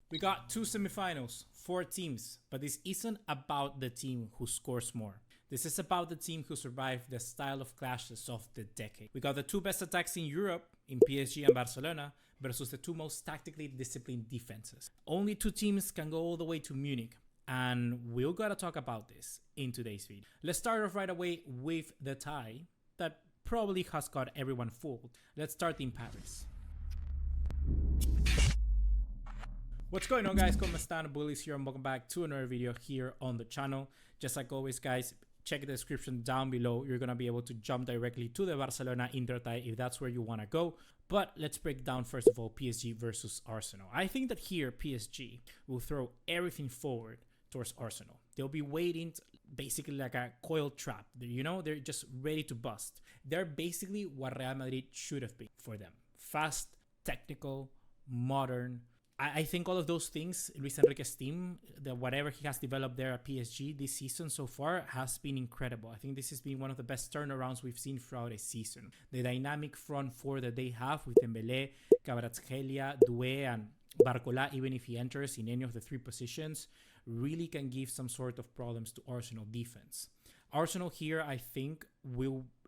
We got two semifinals, four teams, but this isn't about the team who scores more. This is about the team who survived the style of clashes of the decade. We got the two best attacks in Europe, in PSG and Barcelona, versus the two most tactically disciplined defenses. Only two teams can go all the way to Munich, and we're gonna talk about this in today's video. Let's start off right away with the tie that probably has got everyone fooled. Let's start in Paris. What's going on, guys? ¿Cómo están? BugaLuis here and welcome back to another video here on the channel. Just like always, guys, check the description down below. You're going to be able to jump directly to the Barcelona Inter tie if that's where you want to go. But let's break down first of all PSG versus Arsenal. I think that here PSG will throw everything forward towards Arsenal. They'll be waiting basically like a coiled trap. You know, they're just ready to bust. They're basically what Real Madrid should have been for them. Fast, technical, modern. I think all of those things, Luis Enrique's team, whatever he has developed there at PSG this season so far has been incredible. I think this has been one of the best turnarounds we've seen throughout a season. The dynamic front four that they have with Dembele, Kvaratskhelia, Doué, and Barcola, even if he enters in any of the three positions, really can give some sort of problems to Arsenal defense. Arsenal here, I think,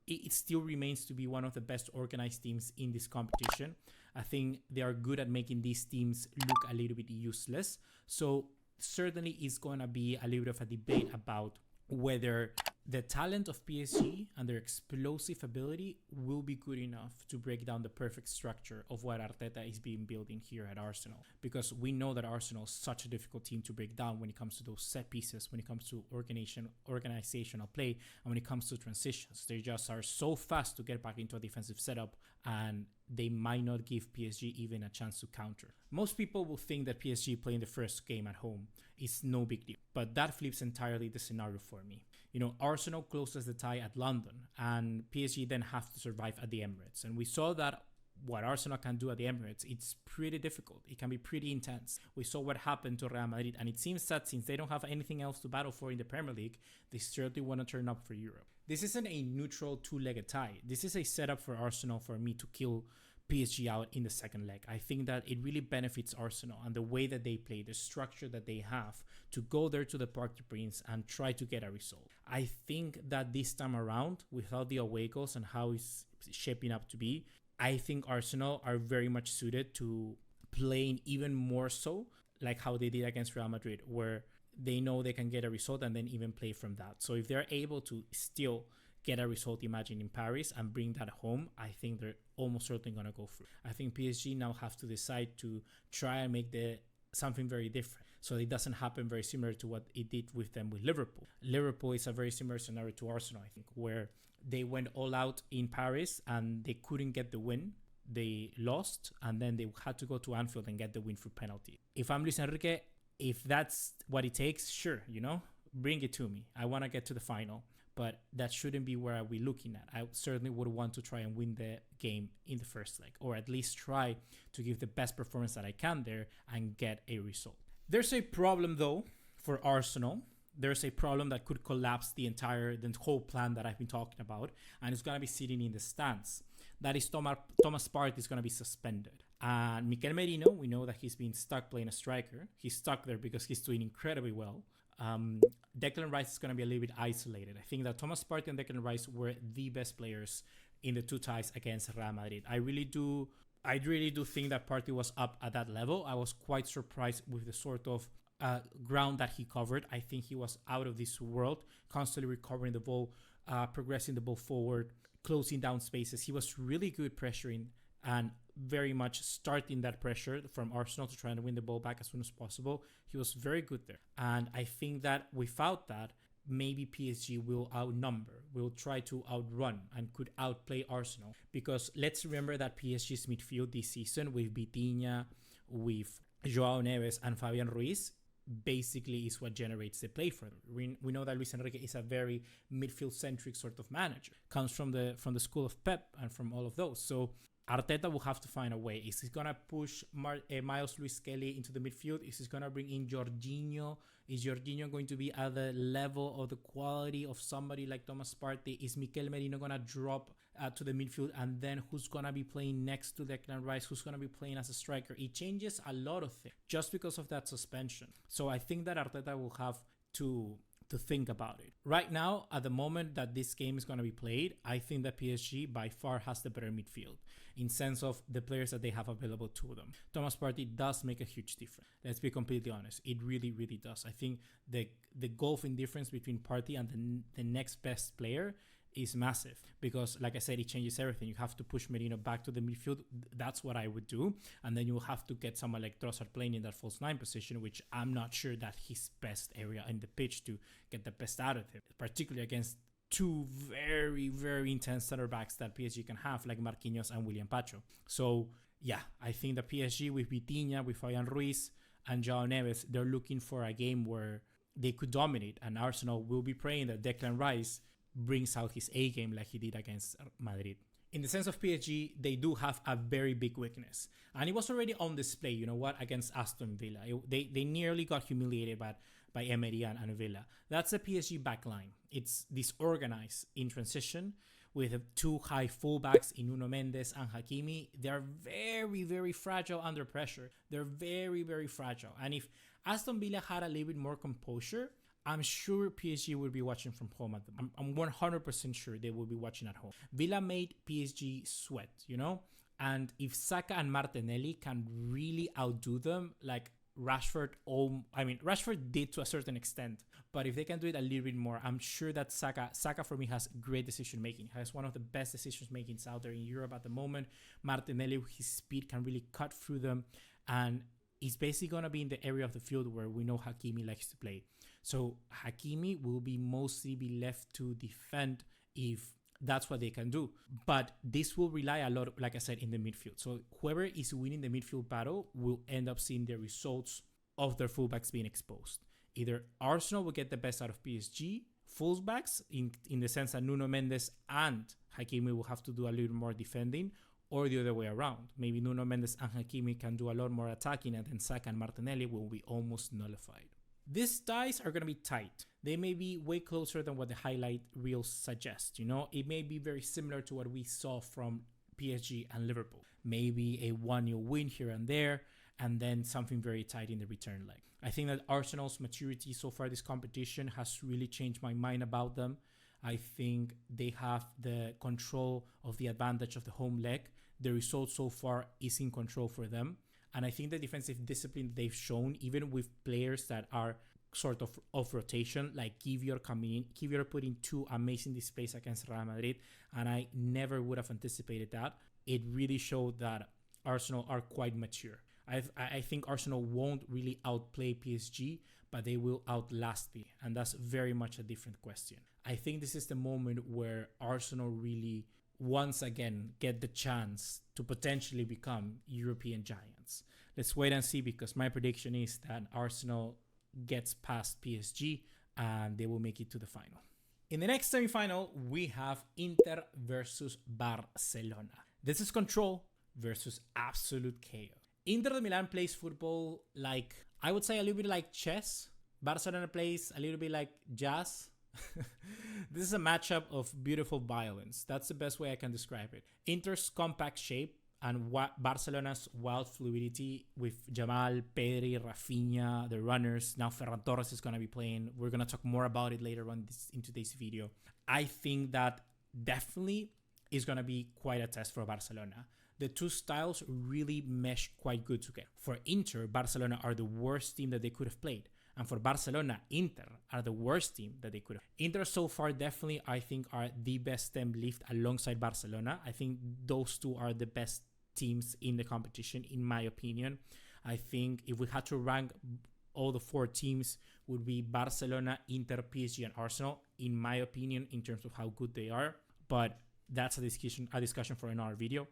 it still remains to be one of the best organized teams in this competition. I think they are good at making these teams look a little bit useless. So certainly it's going to be a little bit of a debate about whether the talent of PSG and their explosive ability will be good enough to break down the perfect structure of what Arteta is being building here at Arsenal. Because we know that Arsenal is such a difficult team to break down when it comes to those set pieces, when it comes to organizational play, and when it comes to transitions. They just are so fast to get back into a defensive setup, and they might not give PSG even a chance to counter. Most people will think that PSG playing the first game at home is no big deal, but that flips entirely the scenario for me. You know, Arsenal closes the tie at London and PSG then have to survive at the Emirates. And we saw that what Arsenal can do at the Emirates, it's pretty difficult. It can be pretty intense. We saw what happened to Real Madrid, and it seems that since they don't have anything else to battle for in the Premier League, they certainly want to turn up for Europe. This isn't a neutral two-legged tie. This is a setup for Arsenal for me to kill PSG out in the second leg. I think that it really benefits Arsenal and the way that they play, the structure that they have to go there to the Parc des Princes and try to get a result. I think that this time around, without the away goals and how it's shaping up to be, I think Arsenal are very much suited to playing even more so like how they did against Real Madrid, where they know they can get a result and then even play from that. So if they're able to still get a result, imagine in Paris, and bring that home, I think they're almost certainly going to go through. I think PSG now have to decide to try and make something very different, so it doesn't happen very similar to what it did with them with Liverpool. Liverpool is a very similar scenario to Arsenal, I think, where they went all out in Paris and they couldn't get the win. They lost, and then they had to go to Anfield and get the win through penalty. If I'm Luis Enrique, if that's what it takes, sure, you know, bring it to me. I want to get to the final. But that shouldn't be where we're looking at. I certainly would want to try and win the game in the first leg, or at least try to give the best performance that I can there and get a result. There's a problem though for Arsenal. There's a problem that could collapse the whole plan that I've been talking about, and it's going to be sitting in the stands. That is Thomas Partey is going to be suspended. And Mikel Merino, we know that he's been stuck playing a striker. He's stuck there because he's doing incredibly well. Declan Rice is going to be a little bit isolated. I think that Thomas Partey and Declan Rice were the best players in the two ties against Real Madrid. I really do think that Partey was up at that level. I was quite surprised with the sort of ground that he covered. I think he was out of this world, constantly recovering the ball, progressing the ball forward, closing down spaces. He was really good pressuring and very much starting that pressure from Arsenal to try and win the ball back as soon as possible. He was very good there. And I think that without that, maybe PSG will try to outrun and could outplay Arsenal. Because let's remember that PSG's midfield this season with Vitinha, with Joao Neves and Fabian Ruiz basically is what generates the play for them. We know that Luis Enrique is a very midfield-centric sort of manager. Comes from the school of Pep and from all of those. So Arteta will have to find a way. Is he gonna push Miles Lewis Kelly into the midfield? Is he gonna bring in Jorginho? Is Jorginho going to be at the level or the quality of somebody like Thomas Partey? Is Mikel Merino gonna drop to the midfield? And then who's gonna be playing next to Declan Rice? Who's gonna be playing as a striker? It changes a lot of things just because of that suspension. So I think that Arteta will have to think about it. Right now, at the moment that this game is going to be played, I think that PSG by far has the better midfield in sense of the players that they have available to them. Thomas Partey does make a huge difference. Let's be completely honest. It really, really does. I think the gulf in difference between Partey and the next best player is massive because, like I said, it changes everything. You have to push Merino back to the midfield. That's what I would do. And then you will have to get someone like Trossard playing in that false 9 position, which I'm not sure that his best area in the pitch to get the best out of him, particularly against two very, very intense center backs that PSG can have, like Marquinhos and William Pacho. So, yeah, I think the PSG with Vitinha, with Fabian Ruiz, and João Neves, they're looking for a game where they could dominate. And Arsenal will be praying that Declan Rice brings out his A game like he did against Madrid. In the sense of PSG, they do have a very big weakness. And it was already on display, you know what, against Aston Villa. They nearly got humiliated by Emery and Villa. That's the PSG backline. It's disorganized in transition with two high fullbacks in Nuno Mendes and Hakimi. They're very, very fragile under pressure. They're very, very fragile. And if Aston Villa had a little bit more composure, I'm sure PSG will be watching from home. I'm 100% sure they will be watching at home. Villa made PSG sweat, you know? And if Saka and Martinelli can really outdo them, like Rashford did to a certain extent, but if they can do it a little bit more, I'm sure that Saka for me has great decision making. Has one of the best decision makings out there in Europe at the moment. Martinelli with his speed can really cut through them, and he's basically going to be in the area of the field where we know Hakimi likes to play. So Hakimi will be mostly be left to defend if that's what they can do. But this will rely a lot, like I said, in the midfield. So whoever is winning the midfield battle will end up seeing the results of their fullbacks being exposed. Either Arsenal will get the best out of PSG fullbacks in the sense that Nuno Mendes and Hakimi will have to do a little more defending, or the other way around. Maybe Nuno Mendes and Hakimi can do a lot more attacking, and then Saka and Martinelli will be almost nullified. These ties are going to be tight. They may be way closer than what the highlight reels suggest. You know, it may be very similar to what we saw from PSG and Liverpool. Maybe a 1-0 win here and there, and then something very tight in the return leg. I think that Arsenal's maturity so far this competition has really changed my mind about them. I think they have the control of the advantage of the home leg. The result so far is in control for them. And I think the defensive discipline they've shown, even with players that are sort of off rotation, like Kivior coming in, Kivior putting two amazing displays against Real Madrid, and I never would have anticipated that. It really showed that Arsenal are quite mature. I think Arsenal won't really outplay PSG, but they will outlast me, and that's very much a different question. I think this is the moment where Arsenal really once again get the chance to potentially become European giants. Let's wait and see, because my prediction is that Arsenal gets past PSG and they will make it to the final. In the next semi-final, we have Inter versus Barcelona. This is control versus absolute chaos. Inter de Milan plays football like, I would say, a little bit like chess. Barcelona plays a little bit like jazz. This is a matchup of beautiful violence. That's the best way I can describe it. Inter's compact shape and Barcelona's wild fluidity with Jamal, Pedri, Rafinha, the runners. Now Ferran Torres is going to be playing. We're going to talk more about it later on in today's video. I think that definitely is going to be quite a test for Barcelona. The two styles really mesh quite good together. For Inter, Barcelona are the worst team that they could have played. And for Barcelona, Inter are the worst team that they could have. Inter so far definitely, I think, are the best team left alongside Barcelona. I think those two are the best teams in the competition, in my opinion. I think if we had to rank all the four teams, would be Barcelona, Inter, PSG, and Arsenal, in my opinion, in terms of how good they are. But that's a discussion for another video.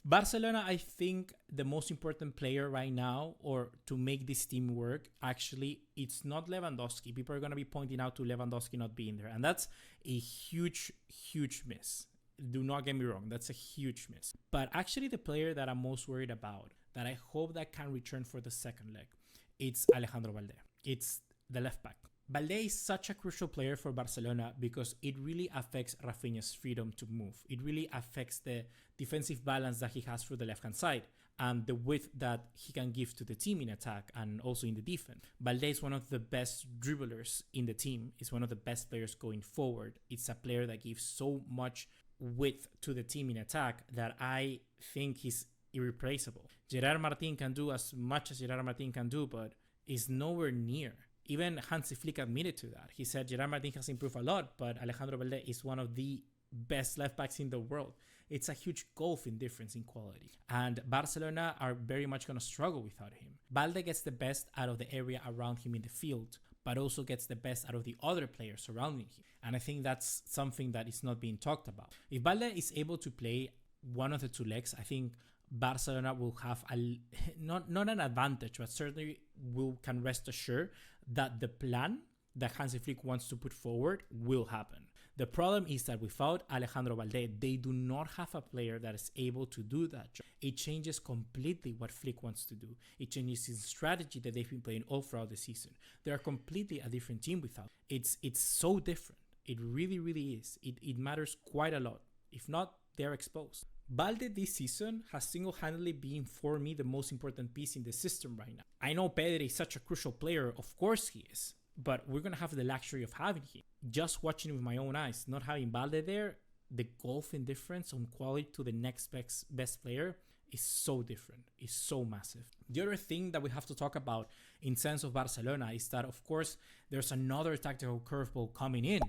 Barcelona, I think the most important player right now, or to make this team work, actually, it's not Lewandowski. People are going to be pointing out to Lewandowski not being there, and that's a huge, huge miss. Do not get me wrong, that's a huge miss. But actually the player that I'm most worried about, that I hope that can return for the second leg, it's Alejandro Balde. It's the left back. Balde is such a crucial player for Barcelona because it really affects Rafinha's freedom to move. It really affects the defensive balance that he has for the left-hand side and the width that he can give to the team in attack and also in the defense. Balde is one of the best dribblers in the team. He's one of the best players going forward. It's a player that gives so much width to the team in attack that I think he's irreplaceable. Gerard Martin can do as much as Gerard Martin can do, but is nowhere near. Even Hansi Flick admitted to that. He said Gerard Martin has improved a lot, but Alejandro Balde is one of the best left backs in the world. It's a huge gulf in difference in quality. And Barcelona are very much going to struggle without him. Balde gets the best out of the area around him in the field, but also gets the best out of the other players surrounding him. And I think that's something that is not being talked about. If Balde is able to play one of the two legs, I think Barcelona will have not an advantage, but certainly can rest assured that the plan that Hansi Flick wants to put forward will happen. The problem is that without Alejandro Balde, they do not have a player that is able to do that job. It changes completely what Flick wants to do. It changes his strategy that they've been playing all throughout the season. They're completely a different team without. It's so different. It really, really is. It matters quite a lot. If not, they're exposed. Balde this season has single-handedly been, for me, the most important piece in the system right now. I know Pedri is such a crucial player. Of course he is. But we're going to have the luxury of having him. Just watching with my own eyes, not having Balde there, the gulf in difference on quality to the next best player is so different. It's so massive. The other thing that we have to talk about in sense of Barcelona is that, of course, there's another tactical curveball coming in.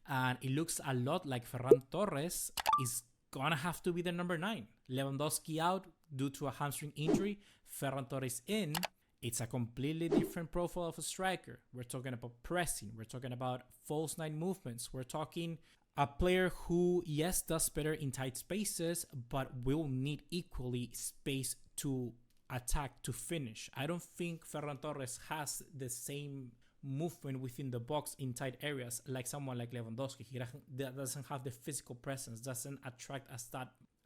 And it looks a lot like Ferran Torres is gonna have to be the number 9. Lewandowski out due to a hamstring injury. Ferran Torres in. It's a completely different profile of a striker. We're talking about pressing. We're talking about false 9 movements. We're talking a player who, yes, does better in tight spaces, but will need equally space to attack, to finish. I don't think Ferran Torres has the same movement within the box in tight areas like someone like Lewandowski. He doesn't have the physical presence, doesn't attract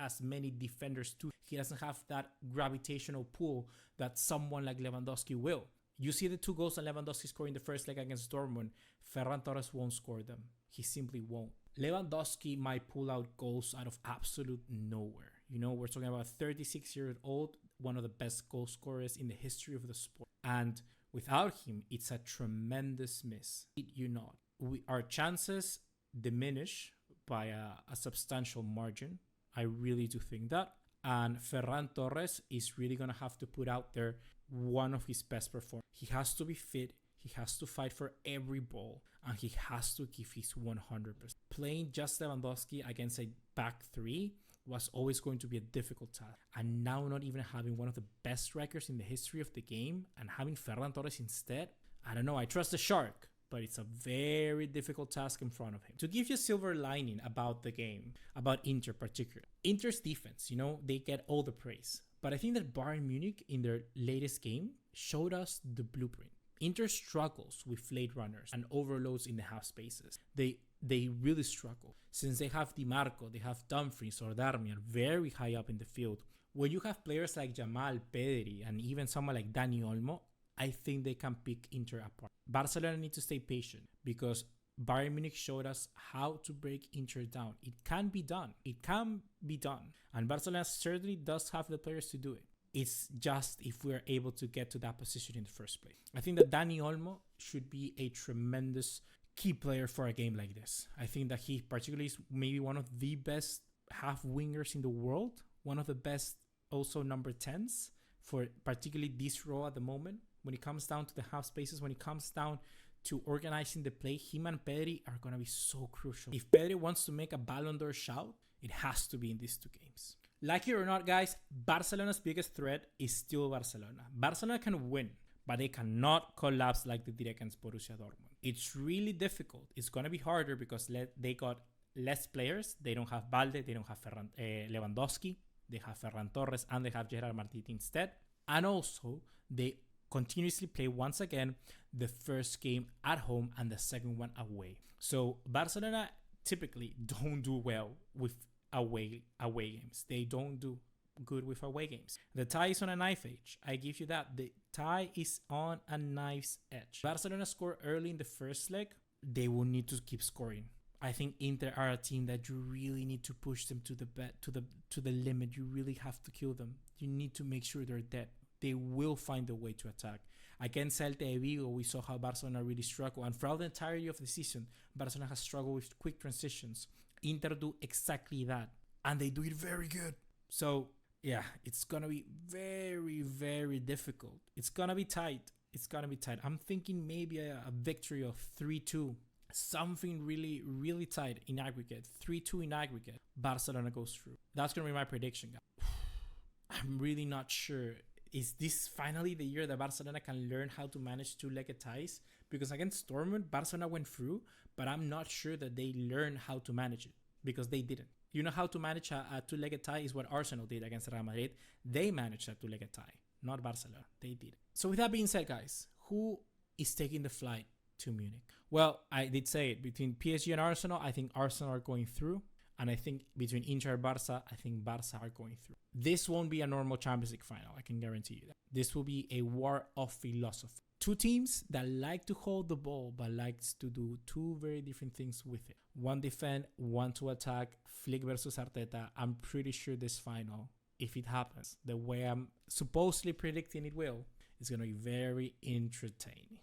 as many defenders too. He doesn't have that gravitational pull that someone like Lewandowski will. You see the 2 goals that Lewandowski scored in the first leg against Dortmund. Ferran Torres won't score them. He simply won't. Lewandowski might pull out goals out of absolute nowhere. You know, we're talking about 36-year-old, one of the best goal scorers in the history of the sport. And without him, it's a tremendous miss. Our chances diminish by a substantial margin. I really do think that. And Ferran Torres is really going to have to put out there one of his best performances. He has to be fit. He has to fight for every ball. And he has to give his 100%. Playing just Lewandowski against a back 3 was always going to be a difficult task. And now not even having one of the best strikers in the history of the game and having Ferran Torres instead, I don't know. I trust the Shark, but it's a very difficult task in front of him. To give you a silver lining about the game, about Inter particularly, Inter's defense, they get all the praise. But I think that Bayern Munich in their latest game showed us the blueprint. Inter struggles with late runners and overloads in the half spaces. They really struggle. Since they have Di Marco, they have Dumfries or Darmian very high up in the field. When you have players like Jamal, Pedri, and even someone like Dani Olmo, I think they can pick Inter apart. Barcelona need to stay patient because Bayern Munich showed us how to break Inter down. It can be done. It can be done. And Barcelona certainly does have the players to do it. It's just if we're able to get to that position in the first place. I think that Dani Olmo should be a tremendous key player for a game like this. I think that he particularly is maybe one of the best half wingers in the world. One of the best also number 10s for particularly this role at the moment. When it comes down to the half spaces, when it comes down to organizing the play, him and Pedri are going to be so crucial. If Pedri wants to make a Ballon d'Or shout, it has to be in these 2 games. Like it or not, guys, Barcelona's biggest threat is still Barcelona. Barcelona can win, but they cannot collapse like they did against Borussia Dortmund. It's really difficult. It's going to be harder because they got less players. They don't have Balde, they don't have Lewandowski, they have Ferran Torres, and they have Gerard Martin instead. And also, they continuously play once again the first game at home and the second one away. So Barcelona typically don't do well with away games. They don't do good with away games. The tie is on a knife edge. I give you that. The tie is on a knife's edge. Barcelona scored early in the first leg. They will need to keep scoring. I think Inter are a team that you really need to push them to the limit. You really have to kill them. You need to make sure they're dead. They will find a way to attack. Against Celta de Vigo, we saw how Barcelona really struggled, and throughout the entirety of the season, Barcelona has struggled with quick transitions. Inter do exactly that, and they do it very good. So yeah, it's gonna be very, very difficult. It's gonna be tight. I'm thinking maybe a victory of 3-2. Something really, really tight in aggregate. 3-2 in aggregate. Barcelona goes through. That's gonna be my prediction, guys. I'm really not sure. Is this finally the year that Barcelona can learn how to manage two-legged ties? Because against Dortmund, Barcelona went through, but I'm not sure that they learned how to manage it, because they didn't. You know how to manage a two-legged tie is what Arsenal did against Real Madrid. They managed a two-legged tie, not Barcelona. They did. So with that being said, guys, who is taking the flight to Munich? Well, I did say it. Between PSG and Arsenal, I think Arsenal are going through. And I think between Inter and Barça, I think Barça are going through. This won't be a normal Champions League final. I can guarantee you that. This will be a war of philosophy. Two teams that like to hold the ball, but likes to do two very different things with it. One defend, one to attack. Flick versus Arteta. I'm pretty sure this final, if it happens, the way I'm supposedly predicting it will, is going to be very entertaining.